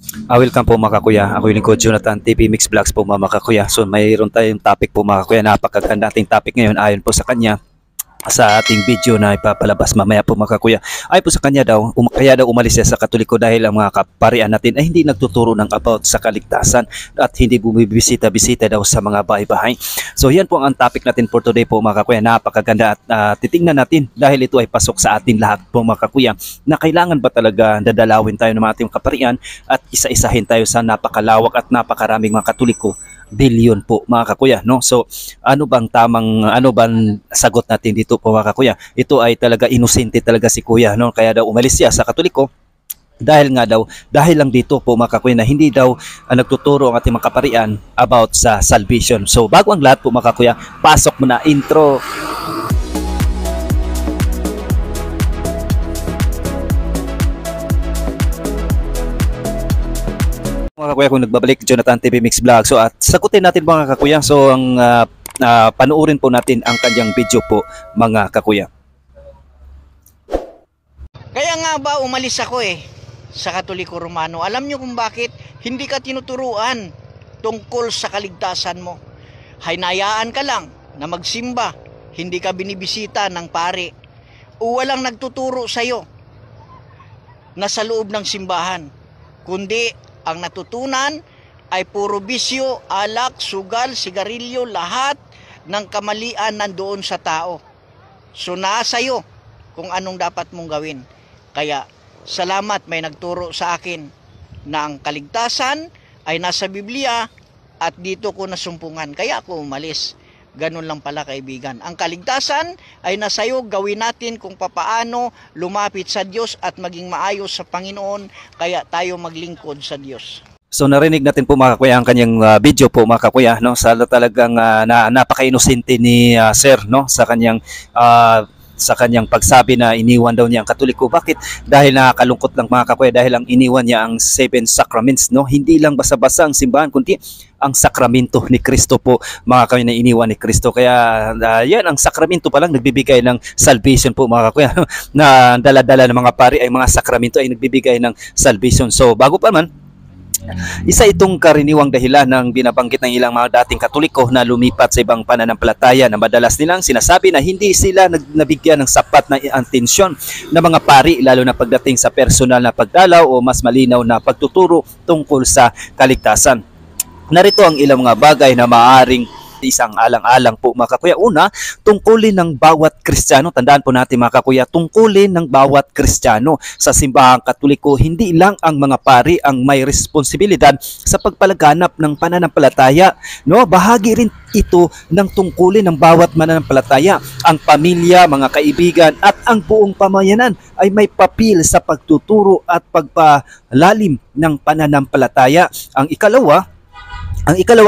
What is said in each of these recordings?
Welcome po mga kakuya. Ako yung lingkod Jonathan, TV Mix Vlogs po mga kakuya. So mayroon tayong topic po mga kakuya. Napakaganda ating topic ngayon ayon po sa kanya sa ating video na ipapalabas mamaya po mga kakuya. Ay po sa kanya daw, kaya daw umalis siya sa Katoliko dahil ang mga kaparian natin ay hindi nagtuturo ng about sa kaligtasan at hindi bumibisita-bisita daw sa mga bahay-bahay. So yan po ang topic natin for today po mga kakuya. Napakaganda at titingnan natin dahil ito ay pasok sa atin lahat po mga kakuya na kailangan ba talaga dadalawin tayo ng ating kaparian at isa-isahin tayo sa napakalawak at napakaraming mga Katoliko billion po mga kakuya, no? So ano bang sagot natin dito po mga kakuya? Ito ay talaga inosente talaga si kuya, no? Kaya daw umalis siya sa Katoliko dahil lang dito po mga kakuya na hindi daw nagtuturo ang ating mga kaparian about sa salvation. So bago ang lahat po mga kakuya, pasok mo na intro. Mga kakuya, kung nagbabalik Jonathan TV Mix Vlog. So at sagutin natin mga kakuya. So ang panoorin po natin ang kanyang video po mga kakuya. Kaya nga ba umalis ako sa Katoliko Romano? Alam nyo kung bakit? Hindi ka tinuturuan tungkol sa kaligtasan mo. Hinayaan ka lang na magsimba. Hindi ka binibisita ng pari. O walang nagtuturo sa'yo na sa loob ng simbahan. Kundi ang natutunan ay puro bisyo, alak, sugal, sigarilyo, lahat ng kamalian nandoon sa tao. So nasa iyo kung anong dapat mong gawin. Kaya salamat may nagturo sa akin na ang kaligtasan ay nasa Biblia at dito ko nasumpungan. Kaya ako umalis. Ganun lang pala kaibigan. Ang kaligtasan ay nasa iyo, gawin natin kung papaano lumapit sa Diyos at maging maayos sa Panginoon, kaya tayo maglingkod sa Diyos. So narinig natin po mga kakuya ang kanyang video po mga kakuya, no? Sa talagang napaka-inosente ni Sir, no? Sa kanyang pagsabi na iniwan daw niya ang Katoliko. Bakit? Dahil nakakalungkot lang mga kakuya, dahil ang iniwan niya ang 7 sacraments, no? Hindi lang basta-basta ang simbahan, kundi ang sakramento ni Kristo po mga kakuya na iniwan ni Kristo. Kaya yan, ang sakramento pa lang nagbibigay ng salvation po mga kakuya. Na dala-dala ng mga pari ay mga sakramento ay nagbibigay ng salvation. So bago pa man, isa itong karaniwang dahilan ng binabanggit ng ilang mga dating Katoliko na lumipat sa ibang pananampalataya na madalas nilang sinasabi na hindi sila nabigyan ng sapat na atensyon ng mga pari, lalo na pagdating sa personal na pagdalaw o mas malinaw na pagtuturo tungkol sa kaligtasan. Narito ang ilang mga bagay na maaaring isang alang-alang po mga kakuya. Una, tungkulin ng bawat Kristiyano. Tandaan po natin mga kakuya, tungkulin ng bawat Kristiyano sa simbahang Katoliko. Hindi lang ang mga pari ang may responsibilidad sa pagpalaganap ng pananampalataya. No? Bahagi rin ito ng tungkulin ng bawat mananampalataya. Ang pamilya, mga kaibigan at ang buong pamayanan ay may papel sa pagtuturo at pagpalalim ng pananampalataya. Ang ikalawa,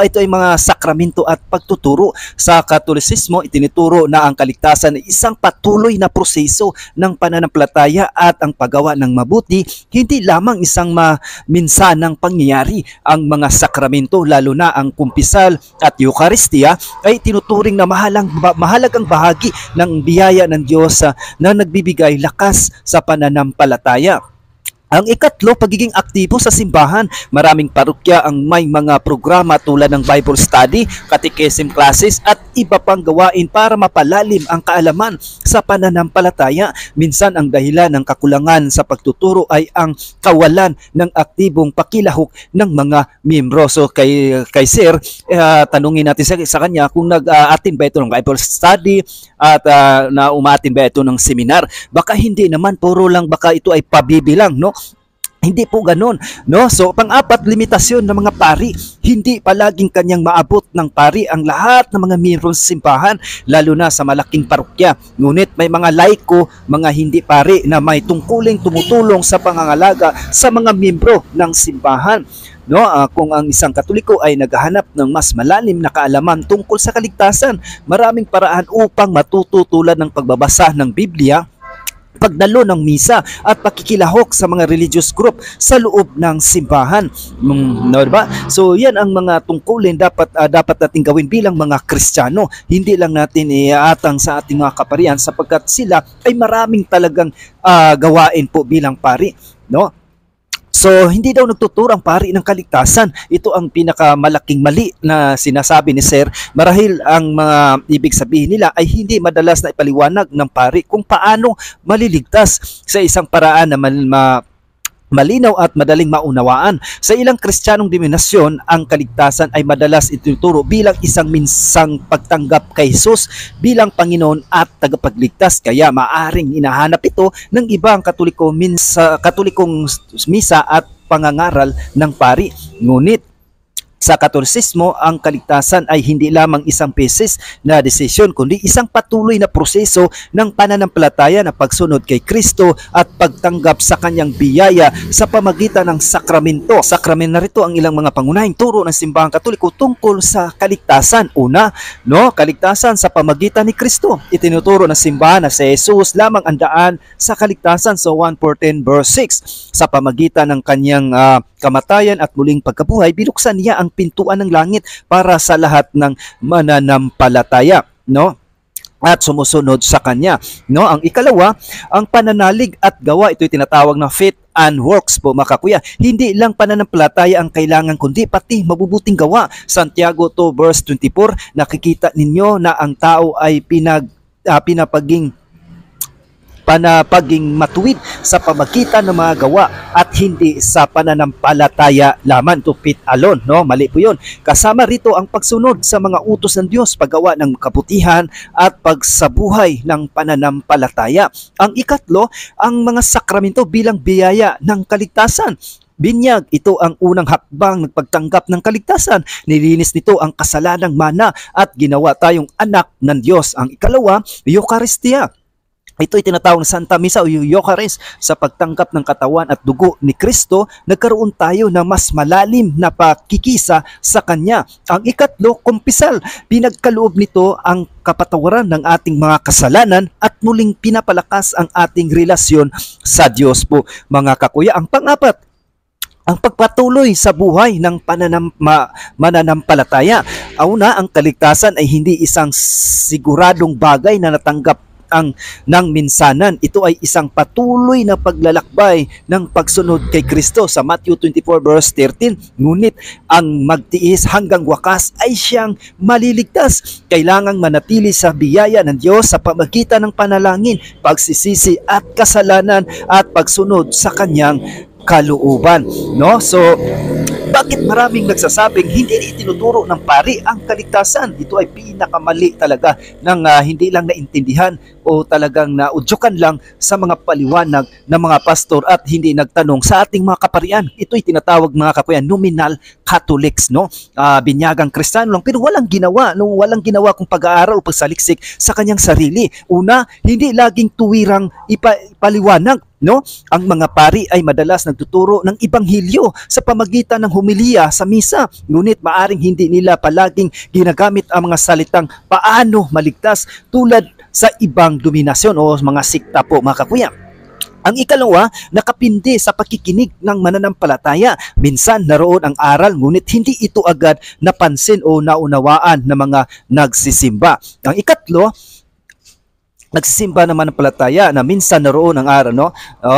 ito ay mga sakramento at pagtuturo. Sa Katolisismo, itinuturo na ang kaligtasan ay isang patuloy na proseso ng pananampalataya at ang paggawa ng mabuti, hindi lamang isang minsanang pangyayari. Ang mga sakramento, lalo na ang kumpisal at Eucharistia, ay tinuturing na mahalagang bahagi ng biyaya ng Diyos na nagbibigay lakas sa pananampalataya. Ang ikatlo, pagiging aktibo sa simbahan. Maraming parokya ang may mga programa tulad ng Bible study, catechism classes at iba pang gawain para mapalalim ang kaalaman sa pananampalataya. Minsan ang dahilan ng kakulangan sa pagtuturo ay ang kawalan ng aktibong pakilahok ng mga miyembro. So kay Sir, tanungin natin sa kanya kung nag-attend ba ito ng Bible study at na umaattend ba ito ng seminar. Baka hindi naman, puro lang baka ito ay pabibilang, no? Hindi po ganon, no? So, pang-apat, limitasyon ng mga pari. Hindi palaging kanyang maabot ng pari ang lahat ng mga miyembro sa simbahan, lalo na sa malaking parokya. Ngunit may mga laiko, mga hindi pari na may tungkuling tumutulong sa pangangalaga sa mga miyembro ng simbahan. No, kung ang isang Katoliko ay naghahanap ng mas malalim na kaalaman tungkol sa kaligtasan, maraming paraan upang matuto tulad ng pagbabasa ng Biblia, pagdalo ng misa at pakikilahok sa mga religious group sa loob ng simbahan. No, diba? So yan ang mga tungkulin dapat nating gawin bilang mga Kristiyano. Hindi lang natin iaatang sa ating mga kaparian sapagkat sila ay maraming talagang gawain po bilang pari, no? So, hindi daw nagtuturo ang pari ng kaligtasan. Ito ang pinakamalaking mali na sinasabi ni Sir. Marahil ang mga ibig sabihin nila ay hindi madalas na ipaliwanag ng pari kung paano maliligtas sa isang paraan na malinaw at madaling maunawaan. Sa ilang Kristiyanong denominasyon, ang kaligtasan ay madalas itinuturo bilang isang minsang pagtanggap kay Jesus bilang Panginoon at tagapagligtas. Kaya maaring hinahanap ito ng ibang katolikong misa at pangangaral ng pari. Ngunit sa Katolisismo, ang kaligtasan ay hindi lamang isang beses na desisyon, kundi isang patuloy na proseso ng pananampalataya na pagsunod kay Kristo at pagtanggap sa kanyang biyaya sa pamagitan ng sakramento. Sakramento na rito ang ilang mga pangunahing turo ng simbahang Katoliko tungkol sa kaligtasan. Una, kaligtasan sa pamagitan ni Kristo. Itinuturo ng simbahan na si Jesus lamang ang daan sa kaligtasan sa 1:14 verse 6. Sa pamagitan ng kanyang kamatayan at muling pagkabuhay, binuksan niya ang pintuan ng langit para sa lahat ng mananampalataya, at sumusunod sa kanya. Ang ikalawa, ang pananalig at gawa. Ito'y tinatawag na faith and works po, mga kakuya. Hindi lang pananampalataya ang kailangan, kundi pati mabubuting gawa. Santiago 2 verse 24, nakikita ninyo na ang tao ay pinapaging matuwid sa pamagitan ng mga gawa at hindi sa pananampalataya lamang. To fit alone, mali po yun. Kasama rito ang pagsunod sa mga utos ng Diyos, paggawa ng kabutihan at pagsabuhay ng pananampalataya. Ang ikatlo, ang mga sakramento bilang biyaya ng kaligtasan. Binyag, ito ang unang hakbang ng pagtanggap ng kaligtasan. Nilinis nito ang kasalanang mana at ginawa tayong anak ng Diyos. Ang ikalawa, Eucharistia. Ito'y tinatawag na Santa Misa o Eucharist. Sa pagtanggap ng katawan at dugo ni Kristo, nagkaroon tayo ng mas malalim na pakikisa sa Kanya. Ang ikatlo, kumpisal. Pinagkaloob nito ang kapatawaran ng ating mga kasalanan at muling pinapalakas ang ating relasyon sa Diyos po, mga kakuya. Ang pangapat, ang pagpatuloy sa buhay ng mananampalataya. Una, ang kaligtasan ay hindi isang siguradong bagay na natanggap ng minsanan. Ito ay isang patuloy na paglalakbay ng pagsunod kay Kristo sa Matthew 24 verse 13. Ngunit ang magtiis hanggang wakas ay siyang maliligtas. Kailangang manatili sa biyaya ng Diyos sa pamagitan ng panalangin, pagsisisi at kasalanan at pagsunod sa kanyang kalooban. So, bakit maraming nagsasabing hindi itinuturo ng pari ang kaligtasan? Ito ay pinakamali talaga ng hindi lang naintindihan o talagang naudyukan lang sa mga paliwanag ng mga pastor at hindi nagtanong sa ating mga kaparian. Ito'y tinatawag, mga kakuya, nominal Catholics, binyagang Kristiyano lang pero walang ginawa kung pag-aaral o pagsaliksik sa kanyang sarili. Una, hindi laging tuwirang ipaliwanag. Ang mga pari ay madalas nagtuturo ng ibanghilyo sa pamagitan ng homilya sa misa. Ngunit maaring hindi nila palaging ginagamit ang mga salitang paano maligtas tulad sa ibang dominasyon o mga sikta po, mga kakuya. Ang ikalawa, nakapindi sa pakikinig ng mananampalataya. Minsan naroon ang aral ngunit hindi ito agad napansin o naunawaan ng mga nagsisimba. Ang ikatlo, nagsisimba naman ng palataya na minsan naroon ang aral.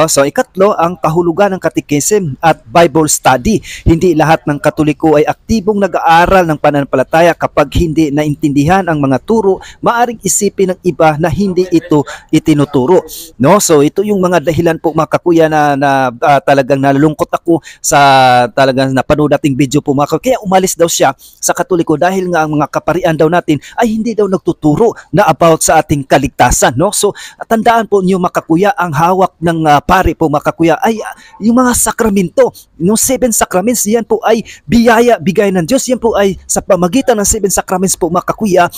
So ikatlo, ang kahulugan ng catechism at Bible study. Hindi lahat ng Katoliko ay aktibong nag-aaral ng pananampalataya. Kapag hindi naintindihan ang mga turo, maaring isipin ng iba na hindi ito itinuturo. So ito yung mga dahilan po, mga kakuya, na talagang nalulungkot ako sa talagang napanood nating video po, mga kakuya. Kaya umalis daw siya sa Katoliko dahil nga ang mga kaparian daw natin ay hindi daw nagtuturo na about sa ating kaligtasan. So, tandaan po niyo, mga kakuya, ang hawak ng pari po, mga kakuya, ay yung mga sakramento. Yung 7 sacraments, yan po ay biyaya, bigay ng Diyos. Yan po ay sa pamagitan ng 7 sacraments po, mga kakuya.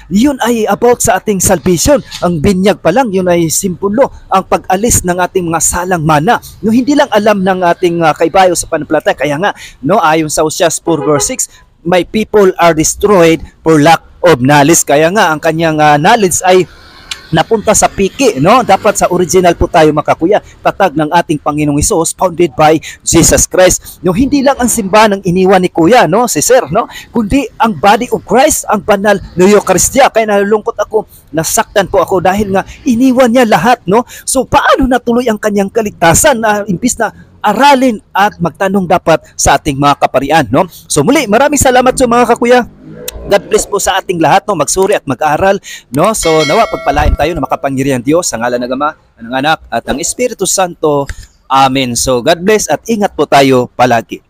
Yun ay about sa ating salvation. Ang binyag pa lang, yun ay simbolo, ang pag-alis ng ating mga salang mana. Hindi lang alam ng ating kaibayo sa pananampalataya. Kaya nga, ayon sa Oseas 4 verse 6, my people are destroyed for lack of knowledge. Kaya nga, ang kanyang knowledge ay napunta sa piki, Dapat sa original po tayo, mga kakuya. Tatag ng ating Panginoong Hesus, founded by Jesus Christ. Hindi lang ang simbahan ang iniwan ni Kuya, si Sir, kundi ang body of Christ, ang banal na Eucharistia. Kaya nalulungkot ako, nasaktan po ako dahil nga iniwan niya lahat, So paano natuloy ang kanyang kaligtasan? Imbis na aralin at magtanong dapat sa ating mga kaparian, no? So muli, maraming salamat sa mga kakuya. God bless po sa ating lahat, no? Magsuri at mag-aral, no? So nawa pagpalain tayo na makapangyarihan Diyos sa ngalan ng Ama, ng Anak at ng Espiritu Santo. Amen. So God bless at ingat po tayo palagi.